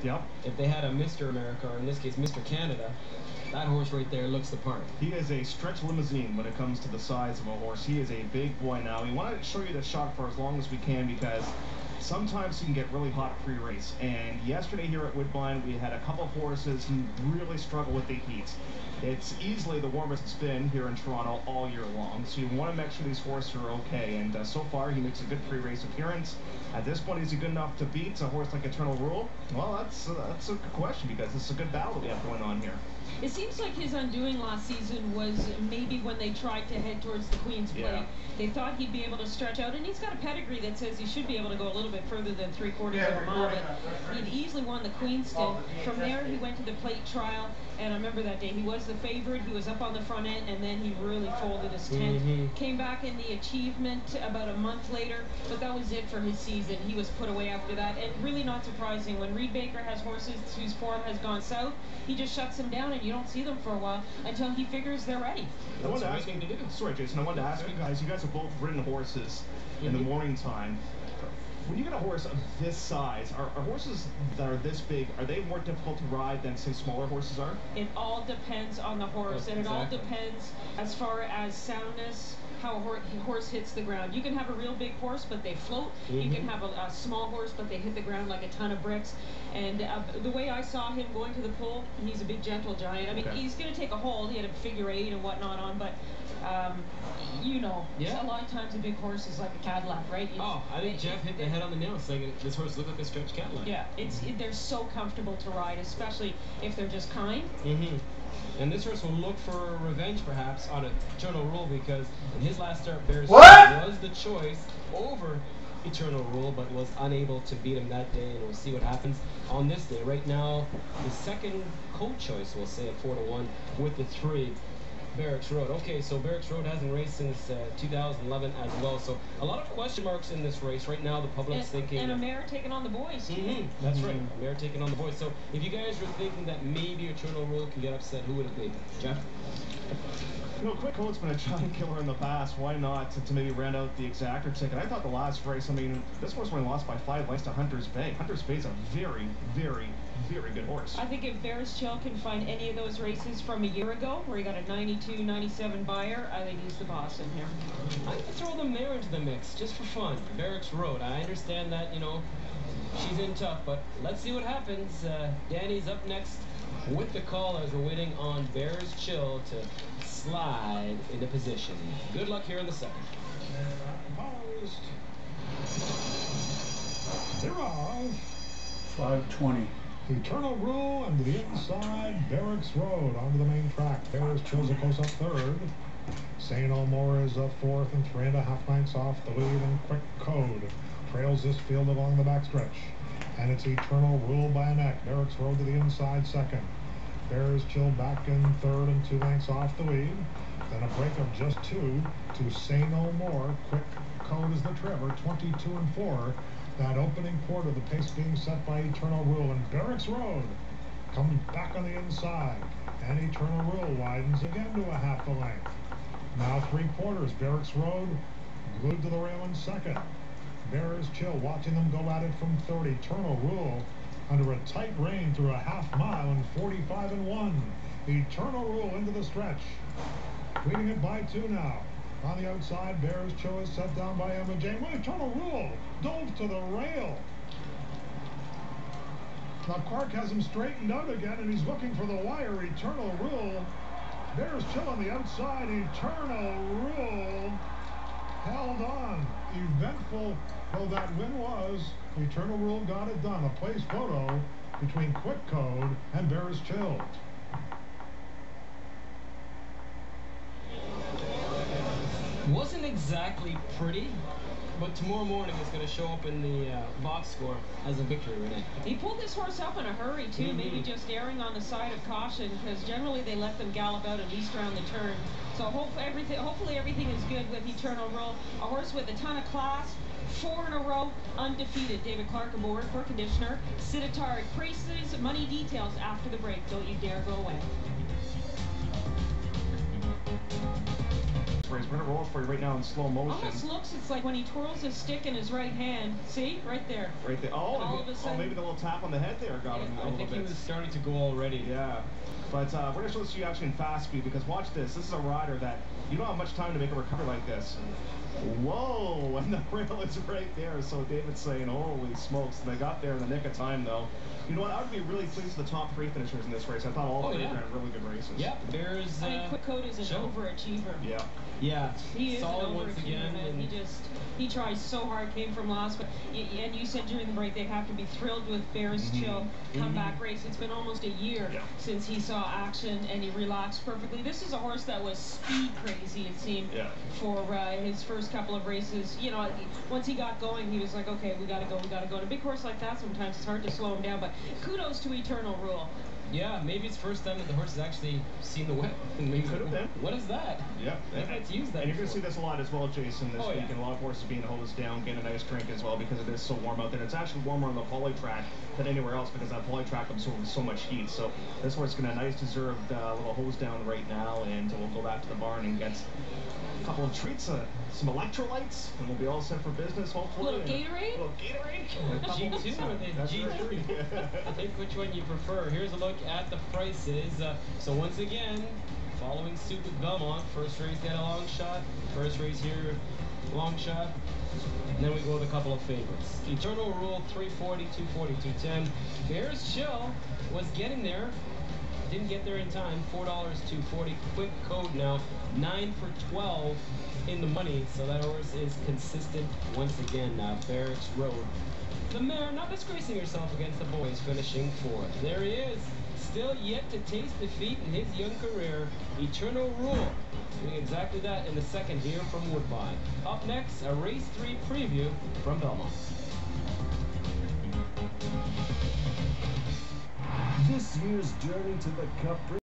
Yep. If they had a Mr. America, or in this case, Mr. Canada, that horse right there looks the part. He is a stretch limousine when it comes to the size of a horse. He is a big boy now. We want to show you the shot for as long as we can because sometimes he can get really hot pre-race. And yesterday here at Woodbine, we had a couple of horses who really struggle with the heat. It's easily the warmest it's been here in Toronto all year long. So you want to make sure these horses are okay. And so far, he makes a good pre-race appearance. At this point, is he good enough to beat a horse like Eternal Rule? Well, that's a good question because it's a good battle that we have going on here. It seems like his undoing last season was maybe when they tried to head towards the Queen's Plate. Yeah. They thought he'd be able to stretch out, and he's got a pedigree that says he should be able to go a little bit further than 3/4 of a mile, but he'd easily won the Queenston. From there, he went to the plate trial, and I remember that day. He was the favorite. He was up on the front end, and then he really folded his tent. Came back in the Achievement about a month later, but that was it for his season. He was put away after that, and really not surprising. When Reed Baker has horses whose form has gone south, he just shuts them down, and you don't see them for a while until he figures they're ready. I wanted to ask you, sorry, Jason, I wanted to ask you guys have both ridden horses in the morning time. When you get a horse of this size, are horses that are this big, are they more difficult to ride than, say, smaller horses are? It all depends on the horse, and it all depends as far as soundness, how a horse hits the ground. You can have a real big horse, but they float. You can have a small horse, but they hit the ground like a ton of bricks. And the way I saw him going to the pull, he's a big gentle giant. I mean, he's going to take a hold. He had a figure 8 and whatnot on, but you know, a lot of times a big horse is like a Cadillac, right? I think Jeff hit the head on the nail. It's like this horse looked like a stretch Cadillac. Yeah, they're so comfortable to ride, especially if they're just kind. And this horse will look for revenge, perhaps, on Eternal Rule, because in his last start, Bears was the choice over Eternal Rule, but was unable to beat him that day, and we'll see what happens on this day. Right now, the second co-choice, we'll say, at 4-1 with the 3. Barracks Road. Okay, so Barracks Road hasn't raced since 2011 as well. So a lot of question marks in this race. Right now, the public's thinking... And a mare taking on the boys. That's right. A mare taking on the boys. So if you guys were thinking that maybe Eternal Rule can get upset, who would it be? Jeff? You know, Quick Coat's been a giant killer in the past. Why not to maybe round out the exactor ticket? I thought the last race, I mean, this horse only lost by 5 lengths to Hunter's Bay. Hunter's Bay is a very, very, very good horse. I think if Bears Chill can find any of those races from a year ago, where he got a 92, 97 buyer, I think he's the boss in here. I'm going to throw the mare into the mix, just for fun. Barracks Road. I understand that, you know, she's in tough, but let's see what happens. Danny's up next with the call as we're waiting on Bears Chill to slide into position. Good luck here in the second. There are 5:20. Eternal Rule and the inside Barracks Road onto the main track. Bears Chill's close up third. St. Elmore is up fourth and 3.5 lengths off the lead, and Quick Code trails this field along the backstretch. And it's Eternal Rule by a neck. Barracks Road to the inside second. Bears Chill back in third and 2 lengths off the lead. Then a break of just 2 to St. Elmore. Quick Code is the Trevor, 22 and 4. That opening quarter, the pace being set by Eternal Rule, and Barracks Road comes back on the inside, and Eternal Rule widens again to a 1/2 length. Now 3/4, Barracks Road glued to the rail in second. Bears Chill watching them go at it from third. Eternal Rule under a tight rein through a 1/2 mile and 45 and 1. Eternal Rule into the stretch, leading it by 2 now. On the outside, Bears Chill is set down by Emma Jane. Well, Eternal Rule dove to the rail. Now Clark has him straightened out again, and he's looking for the wire. Eternal Rule. Bears Chill on the outside. Eternal Rule held on. Eventful though that win was, Eternal Rule got it done. A place photo between Quick Code and Bears Chill. Wasn't exactly pretty, but tomorrow morning is going to show up in the box score as a victory, Renee. He pulled this horse up in a hurry, too, maybe just erring on the side of caution, because generally they let them gallop out at least around the turn. So hopefully everything is good with Eternal Rule. A horse with a ton of class, 4 in a row, undefeated. David Clark aboard for conditioner. Sitatard Priest's money details after the break. Don't you dare go away. race. We're going to roll it for you right now in slow motion. Almost looks, it's like when he twirls his stick in his right hand. See? Right there. Right there. Oh, all of a sudden, maybe the little tap on the head there got him a I little think bit. he was starting to go already. Yeah. But we're going to show this to you actually in fast speed, because watch this. This is a rider that you don't have much time to make a recovery like this. Whoa! And the rail is right there. So David's saying, holy smokes. They got there in the nick of time, though. You know what? I would be really pleased with the top three finishers in this race. I thought all three ran really good races. Yeah, there's. I mean, Quick Code is an overachiever. Yeah. Yeah. He is solid an once overachiever, again. man. He tries so hard. Came from last, but and you said during the break they have to be thrilled with Bear's Chill comeback race. It's been almost a year since he saw action and he relaxed perfectly. This is a horse that was speed crazy, it seemed, for his first couple of races. You know, once he got going, he was like, okay, we gotta go. And a big horse like that, sometimes it's hard to slow him down. But kudos to Eternal Rule. Yeah, maybe it's the first time that the horse has actually seen the whip. Maybe could have been. What is that? Yeah. Never had to use that. And you're going to see this a lot as well, Jason, this week. Yeah. And a lot of horses being hosed down, getting a nice drink as well, because it is so warm out there. It's actually warmer on the poly track than anywhere else, because that poly track absorbs so much heat. So this horse is going to nice deserved little hose down right now, and we'll go back to the barn and get a couple of treats, some electrolytes, and we'll be all set for business, hopefully. Little Gatorade? Little Gatorade. G2 or the G3? Take which one you prefer. Here's a look at the prices. So once again, following suit with Belmont. First race they had a long shot. First race here, long shot. And then we go with a couple of favorites. Eternal Rule, 340, 240, 210. Bear's Chill was getting there. Didn't get there in time. $4, 240. Quick Code now, 9 for 12 in the money. So that horse is consistent once again. Barracks Road. The mare not disgracing herself against the boys, finishing fourth. There he is. Still yet to taste defeat in his young career. Eternal Rule doing exactly that in the second here from Woodbine. Up next, a race 3 preview from Belmont. This year's journey to the Cup